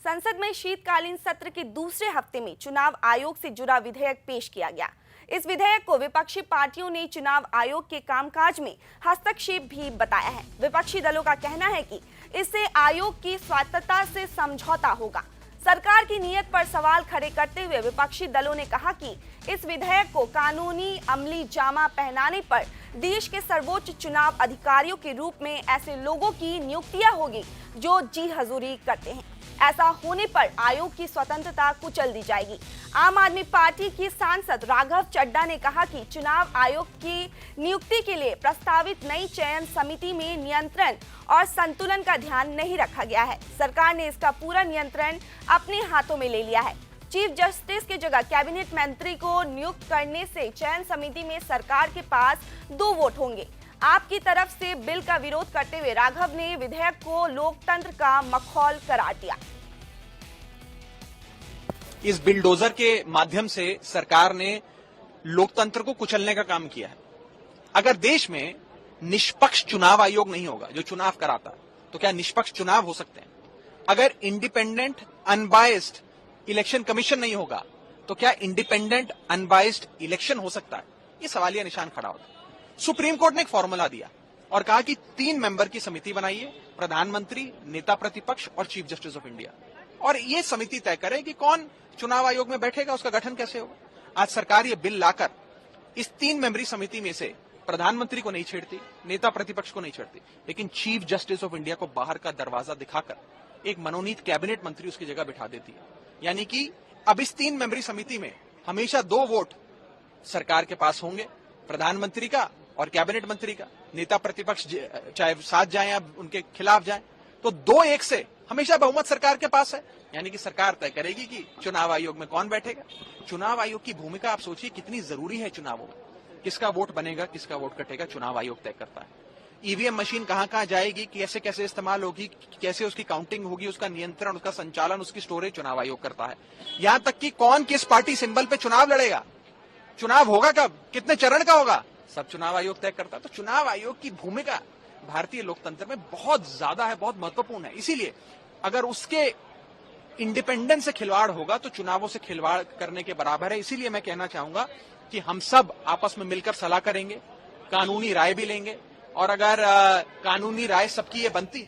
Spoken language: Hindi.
संसद में शीतकालीन सत्र के दूसरे हफ्ते में चुनाव आयोग से जुड़ा विधेयक पेश किया गया। इस विधेयक को विपक्षी पार्टियों ने चुनाव आयोग के कामकाज में हस्तक्षेप भी बताया है। विपक्षी दलों का कहना है कि इससे आयोग की स्वायत्तता से समझौता होगा। सरकार की नीयत पर सवाल खड़े करते हुए विपक्षी दलों ने कहा कि इस विधेयक को कानूनी अमली जामा पहनाने पर देश के सर्वोच्च चुनाव अधिकारियों के रूप में ऐसे लोगों की नियुक्तियां होगी जो जी हजूरी करते हैं। ऐसा होने पर आयोग की स्वतंत्रता कुचल दी जाएगी। आम आदमी पार्टी की सांसद राघव चड्ढा ने कहा कि चुनाव आयोग की नियुक्ति के लिए प्रस्तावित नई चयन समिति में नियंत्रण और संतुलन का ध्यान नहीं रखा गया है। सरकार ने इसका पूरा नियंत्रण अपने हाथों में ले लिया है। चीफ जस्टिस की जगह कैबिनेट मंत्री को नियुक्त करने से चयन समिति में सरकार के पास 2 वोट होंगे। आपकी तरफ से बिल का विरोध करते हुए राघव ने विधेयक को लोकतंत्र का मखौल करार दिया। इस बिलडोजर के माध्यम से सरकार ने लोकतंत्र को कुचलने का काम किया है। अगर देश में निष्पक्ष चुनाव आयोग नहीं होगा जो चुनाव कराता है, तो क्या निष्पक्ष चुनाव हो सकते हैं? अगर इंडिपेंडेंट अनबायस्ड इलेक्शन कमीशन नहीं होगा, तो क्या इंडिपेंडेंट अनबायस्ड इलेक्शन हो सकता है? ये सवालिया निशान खड़ा होता है। सुप्रीम कोर्ट ने एक फॉर्मूला दिया और कहा कि 3 मेंबर की समिति बनाइए, प्रधानमंत्री, नेता प्रतिपक्ष और चीफ जस्टिस ऑफ इंडिया, और ये समिति तय करे कि कौन चुनाव आयोग में बैठेगा, उसका गठन कैसे होगा। आज सरकार ये बिल लाकर इस 3 मेंबरी समिति में से प्रधानमंत्री को नहीं छेड़ती, नेता प्रतिपक्ष को नहीं छेड़ती, लेकिन चीफ जस्टिस ऑफ इंडिया को बाहर का दरवाजा दिखाकर एक मनोनीत कैबिनेट मंत्री उसकी जगह बिठा देती है। यानी कि अब इस 3 मेंबरी समिति में हमेशा 2 वोट सरकार के पास होंगे, प्रधानमंत्री का और कैबिनेट मंत्री का। नेता प्रतिपक्ष चाहे साथ जाए या उनके खिलाफ जाए, तो 2-1 से हमेशा बहुमत सरकार के पास है। यानी कि सरकार तय करेगी कि चुनाव आयोग में कौन बैठेगा। चुनाव आयोग की भूमिका आप सोचिए कितनी जरूरी है चुनावों में। किसका वोट बनेगा, किसका वोट कटेगा, चुनाव आयोग तय करता है। ईवीएम मशीन कहां जाएगी, कैसे कैसे इस्तेमाल होगी, कैसे उसकी काउंटिंग होगी, उसका नियंत्रण, उसका संचालन, उसकी स्टोरेज चुनाव आयोग करता है। यहां तक कि कौन किस पार्टी सिंबल पे चुनाव लड़ेगा, चुनाव होगा कब, कितने चरण का होगा, सब चुनाव आयोग तय करता है। तो चुनाव आयोग की भूमिका भारतीय लोकतंत्र में बहुत ज्यादा है, बहुत महत्वपूर्ण है। इसीलिए अगर उसके इंडिपेंडेंस से खिलवाड़ होगा तो चुनावों से खिलवाड़ करने के बराबर है। इसीलिए मैं कहना चाहूंगा कि हम सब आपस में मिलकर सलाह करेंगे, कानूनी राय भी लेंगे, और अगर कानूनी राय सबकी ये बनती है